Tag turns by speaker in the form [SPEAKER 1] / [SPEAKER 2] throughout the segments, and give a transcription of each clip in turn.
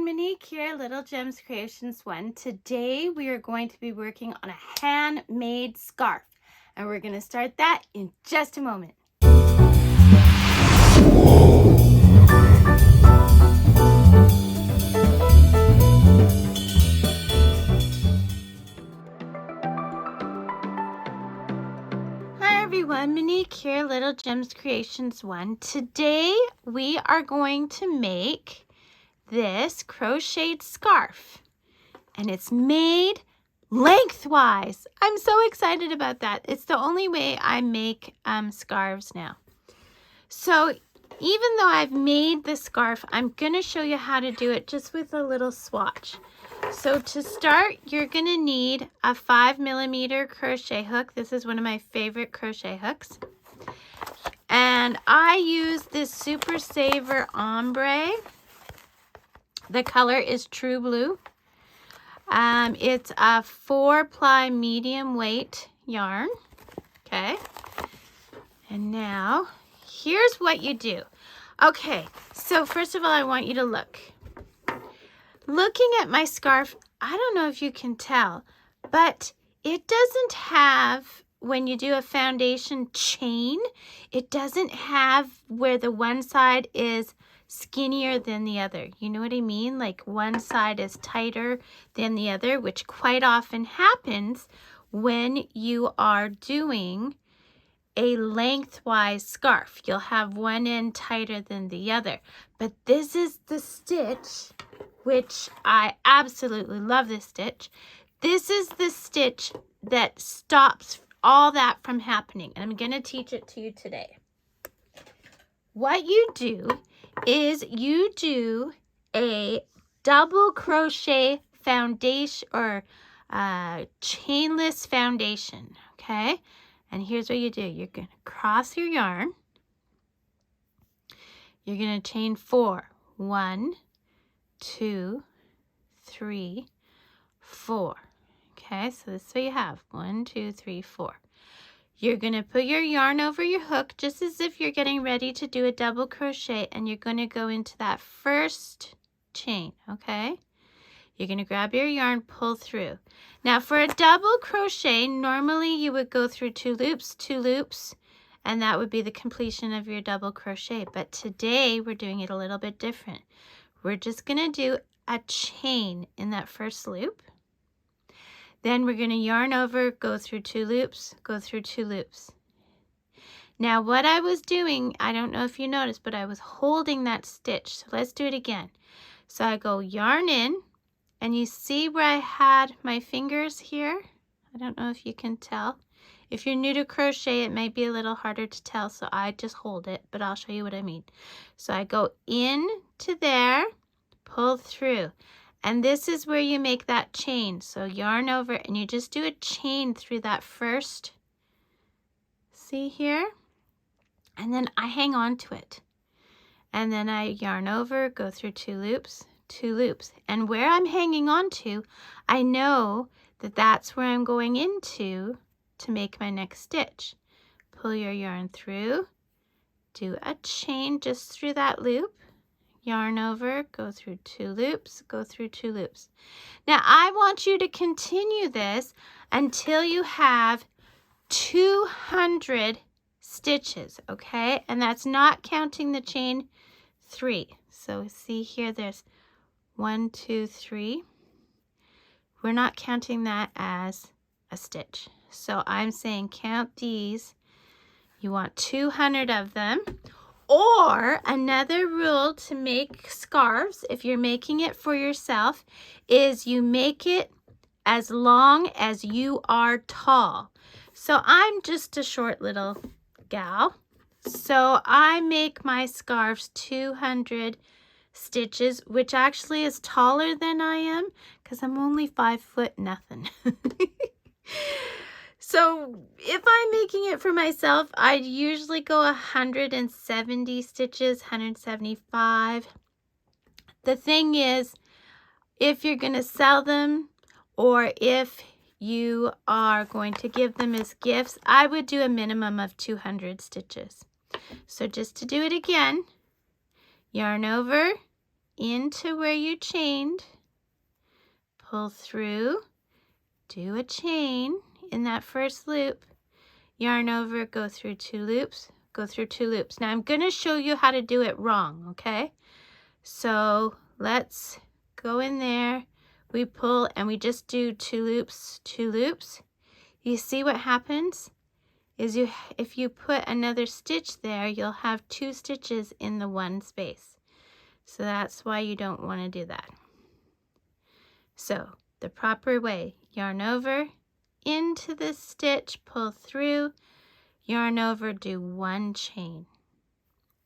[SPEAKER 1] Monique here, Little Gems Creations 1. Today we are going to be working on a handmade scarf, and we're going to start that in just a moment. Hi everyone, Monique here, Little Gems Creations 1. Today we are going to make this crocheted scarf, and it's made lengthwise. I'm so excited about that. It's the only way I make scarves now. So even though I've made the scarf, I'm going to show you how to do it just with a little swatch. So to start, you're going to need a 5mm crochet hook. This is one of my favorite crochet hooks. And I use this Super Saver Ombre. The color is True Blue. It's a 4-ply medium weight yarn. Okay. And now, here's what you do. Okay, so first of all, I want you to look. Looking at my scarf, I don't know if you can tell, but it doesn't have, when you do a foundation chain, it doesn't have where the one side is skinnier than the other. You know what I mean? Like one side is tighter than the other, which quite often happens when you are doing a lengthwise scarf. You'll have one end tighter than the other. But this is the stitch, which I absolutely love this stitch. This is the stitch that stops all that from happening. And I'm going to teach it to you today. What you do is you do a double crochet foundation or chainless foundation, okay? And here's what you do. You're going to cross your yarn. You're going to chain 4. 1, 2, 3, 4. Okay, so this is what you have. 1, 2, 3, 4. You're going to put your yarn over your hook just as if you're getting ready to do a double crochet, and you're going to go into that first chain, okay? You're going to grab your yarn, pull through. Now for a double crochet, normally you would go through 2 loops, and that would be the completion of your double crochet. But today we're doing it a little bit different. We're just going to do a chain in that first loop. Then we're going to yarn over, go through 2 loops, go through 2 loops. Now what I was doing, I don't know if you noticed, but I was holding that stitch. So let's do it again. So I go yarn in, and you see where I had my fingers here? I don't know if you can tell. If you're new to crochet, it might be a little harder to tell, so I just hold it, but I'll show you what I mean. So I go in to there, pull through. And this is where you make that chain. So yarn over, and you just do a chain through that first, see here? And then I hang on to it. And then I yarn over, go through 2 loops, 2 loops. And where I'm hanging on to, I know that that's where I'm going into to make my next stitch. Pull your yarn through, do a chain just through that loop, yarn over, go through 2 loops, go through 2 loops. Now I want you to continue this until you have 200 stitches, okay? And that's not counting the chain 3. So see here, there's 1, 2, 3. We're not counting that as a stitch. So I'm saying count these. You want 200 of them. Or another rule to make scarves, if you're making it for yourself, is you make it as long as you are tall. So I'm just a short little gal. So I make my scarves 200 stitches, which actually is taller than I am because I'm only 5 foot nothing. So if I'm making it for myself, I'd usually go 170 stitches, 175. The thing is, if you're going to sell them or if you are going to give them as gifts, I would do a minimum of 200 stitches. So just to do it again, yarn over, into where you chained, pull through, do a chain in that first loop, yarn over, go through 2 loops, go through 2 loops. Now I'm going to show you how to do it wrong, okay? So let's go in there, we pull and we just do 2 loops, 2 loops. You see what happens is if you put another stitch there, you'll have 2 stitches in the one space. So that's why you don't want to do that. So the proper way, yarn over, into the stitch, pull through, yarn over, do 1 chain.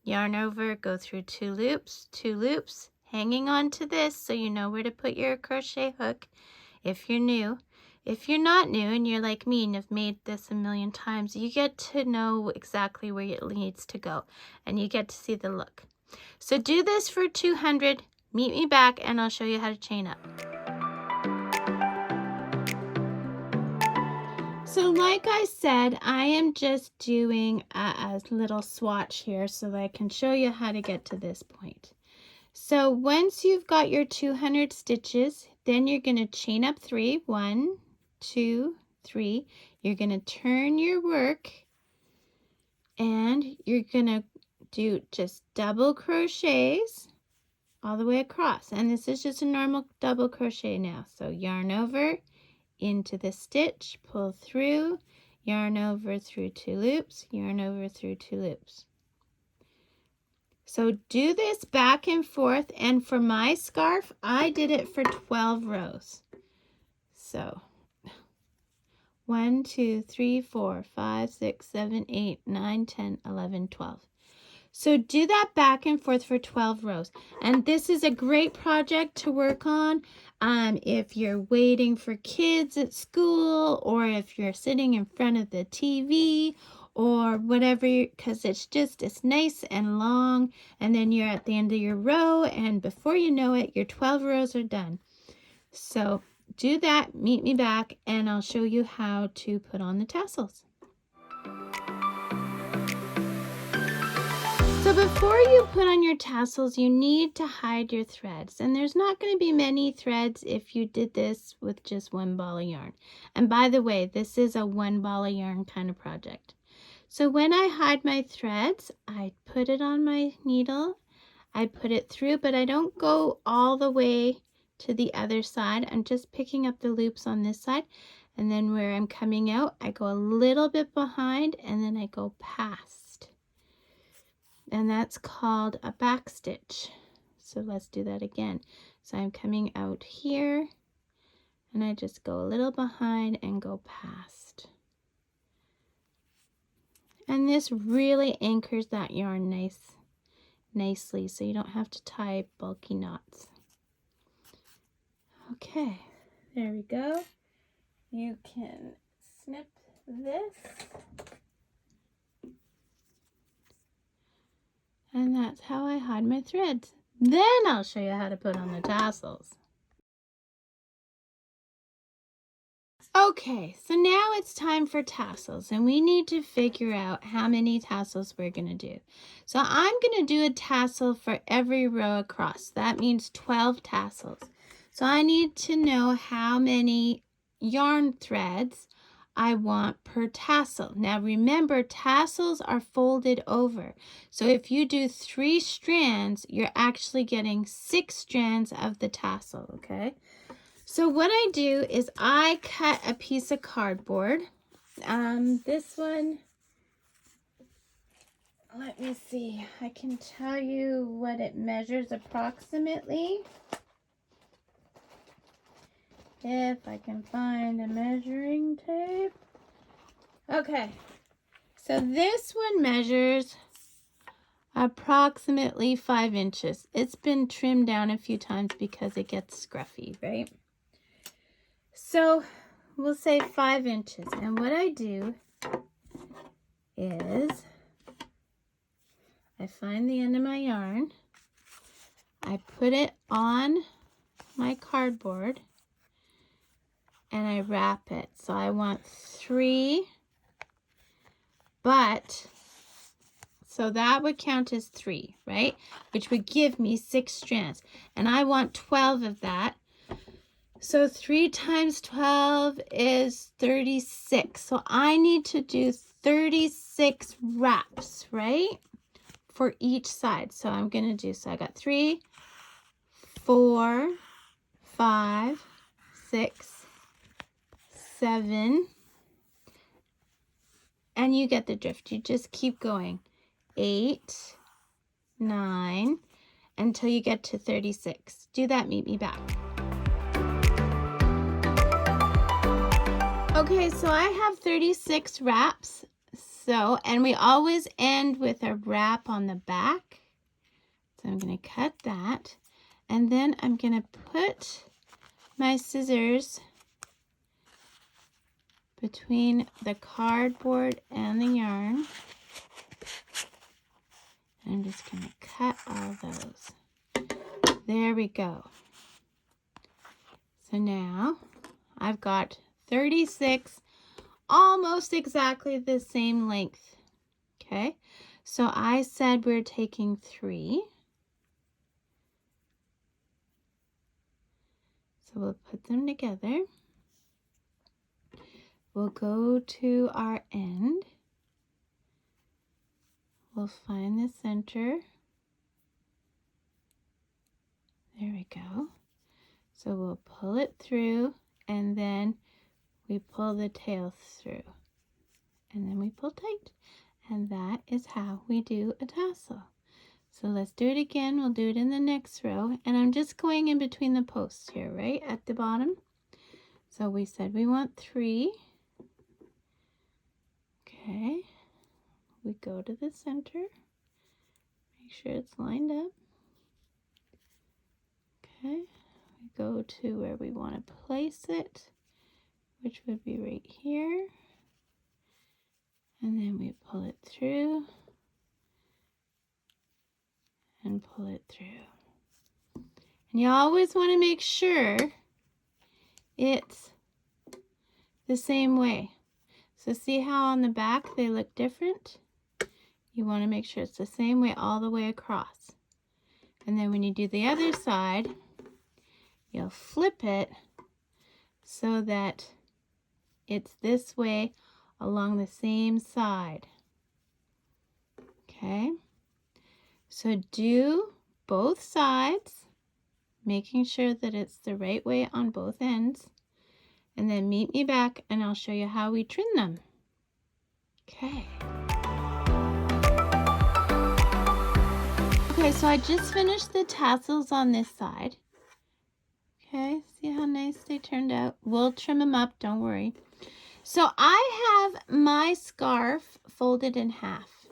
[SPEAKER 1] Yarn over, go through 2 loops, 2 loops, hanging on to this so you know where to put your crochet hook if you're new. If you're not new and you're like me and have made this a million times, you get to know exactly where it needs to go and you get to see the look. So do this for 200, meet me back and I'll show you how to chain up. So like I said, I am just doing a little swatch here so that I can show you how to get to this point. So once you've got your 200 stitches, then you're going to chain up 3, 1, 2, 3. You're going to turn your work and you're going to do just double crochets all the way across. And this is just a normal double crochet now. So yarn over, into the stitch, pull through, yarn over through 2 loops, yarn over through 2 loops. So do this back and forth, and for my scarf, I did it for 12 rows. So 1, 2, 3, 4, 5, 6, 7, 8, 9, 10, 11, 12. So do that back and forth for 12 rows. And this is a great project to work on if you're waiting for kids at school, or if you're sitting in front of the TV, or whatever, because it's nice and long, and then you're at the end of your row, and before you know it, your 12 rows are done. So do that, meet me back, and I'll show you how to put on the tassels. So before you put on your tassels, you need to hide your threads. And there's not going to be many threads if you did this with just 1 ball of yarn. And by the way, this is a 1 ball of yarn kind of project. So when I hide my threads, I put it on my needle, I put it through, but I don't go all the way to the other side. I'm just picking up the loops on this side. And then where I'm coming out, I go a little bit behind and then I go past. And that's called a back stitch. So let's do that again. So I'm coming out here and I just go a little behind and go past. And this really anchors that yarn nicely so you don't have to tie bulky knots. Okay, there we go. You can snip this. And that's how I hide my threads. Then I'll show you how to put on the tassels. Okay, so now it's time for tassels, and we need to figure out how many tassels we're going to do. So I'm going to do a tassel for every row across. That means 12 tassels. So I need to know how many yarn threads I want per tassel. Now remember, tassels are folded over. So if you do 3 strands, you're actually getting 6 strands of the tassel, okay? So what I do is I cut a piece of cardboard. This one, let me see, I can tell you what it measures approximately. If I can find a measuring tape. Okay, so this one measures approximately 5 inches. It's been trimmed down a few times because it gets scruffy, right? So we'll say 5 inches. And what I do is I find the end of my yarn. I put it on my cardboard and I wrap it. So I want 3, but So that would count as 3, right? Which would give me 6 strands. And I want 12 of that. So 3 times 12 is 36. So I need to do 36 wraps, right? For each side. So I'm going to do, so I got 3, 4, 5, 6, 7, and you get the drift. You just keep going. 8, 9, until you get to 36. Do that, meet me back. Okay, so I have 36 wraps. So, and we always end with a wrap on the back. So I'm going to cut that. And then I'm going to put my scissors between the cardboard and the yarn. I'm just going to cut all those. There we go. So now I've got 36, almost exactly the same length. Okay, so I said we're taking 3. So we'll put them together. We'll go to our end. We'll find the center. There we go. So we'll pull it through, and then we pull the tail through. And then we pull tight. And that is how we do a tassel. So let's do it again. We'll do it in the next row. And I'm just going in between the posts here, right at the bottom. So we said we want 3. Okay. We go to the center. Make sure it's lined up. Okay. We go to where we want to place it, which would be right here. And then we pull it through and pull it through. And you always want to make sure it's the same way. So see how on the back they look different? You want to make sure it's the same way all the way across. And then when you do the other side, you'll flip it so that it's this way along the same side. Okay, so do both sides, making sure that it's the right way on both ends, and then meet me back and I'll show you how we trim them. Okay. Okay, so I just finished the tassels on this side. Okay, see how nice they turned out? We'll trim them up, don't worry. So I have my scarf folded in half.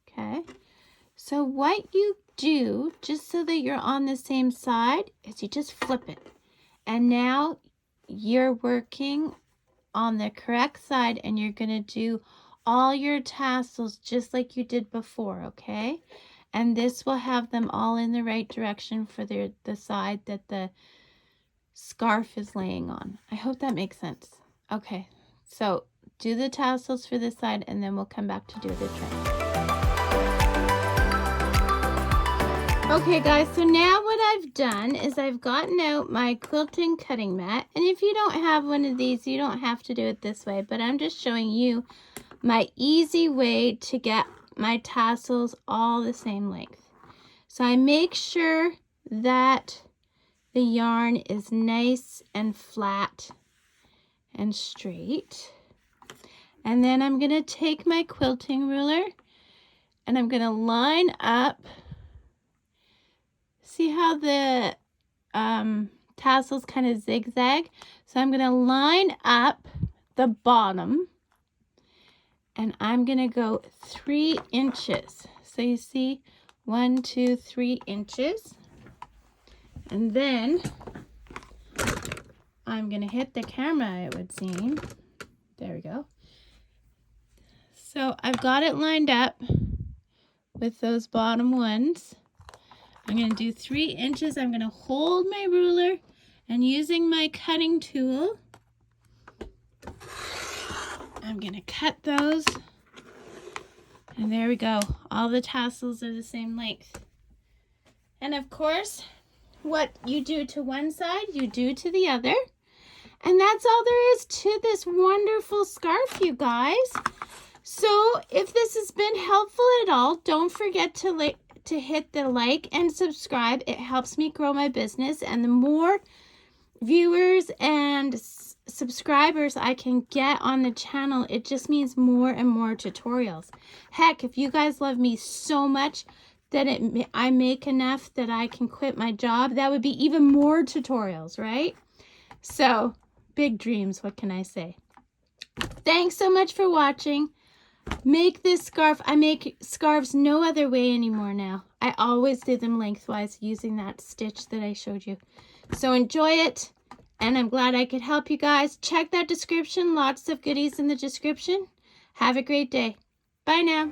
[SPEAKER 1] Okay, so what you do, just so that you're on the same side, is you just flip it. And now you're working on the correct side, and you're going to do all your tassels just like you did before, okay? And this will have them all in the right direction for the side that the scarf is laying on. I hope that makes sense. Okay, so do the tassels for this side, and then we'll come back to do the trim. Okay guys, so now what I've done is I've gotten out my quilting cutting mat, and if you don't have one of these, you don't have to do it this way, but I'm just showing you my easy way to get my tassels all the same length. So I make sure that the yarn is nice and flat and straight. And then I'm going to take my quilting ruler and I'm going to line up. See how the tassels kind of zigzag? So I'm going to line up the bottom and I'm going to go 3 inches. So you see 1, 2, 3 inches. And then I'm going to hit the camera, it would seem. There we go. So I've got it lined up with those bottom ones. I'm going to do 3 inches. I'm going to hold my ruler and using my cutting tool, I'm going to cut those And there we go. All the tassels are the same length. And of course, what you do to one side, you do to the other. And that's all there is to this wonderful scarf, you guys. So if this has been helpful at all, don't forget to hit the like and subscribe. It helps me grow my business, and the more viewers and subscribers I can get on the channel, it just means more and more tutorials. Heck, if you guys love me so much that I make enough that I can quit my job, that would be even more tutorials, right? So, big dreams, what can I say? Thanks so much for watching. Make this scarf. I make scarves no other way anymore now. I always do them lengthwise using that stitch that I showed you. So enjoy it, and I'm glad I could help you guys. Check that description. Lots of goodies in the description. Have a great day. Bye now.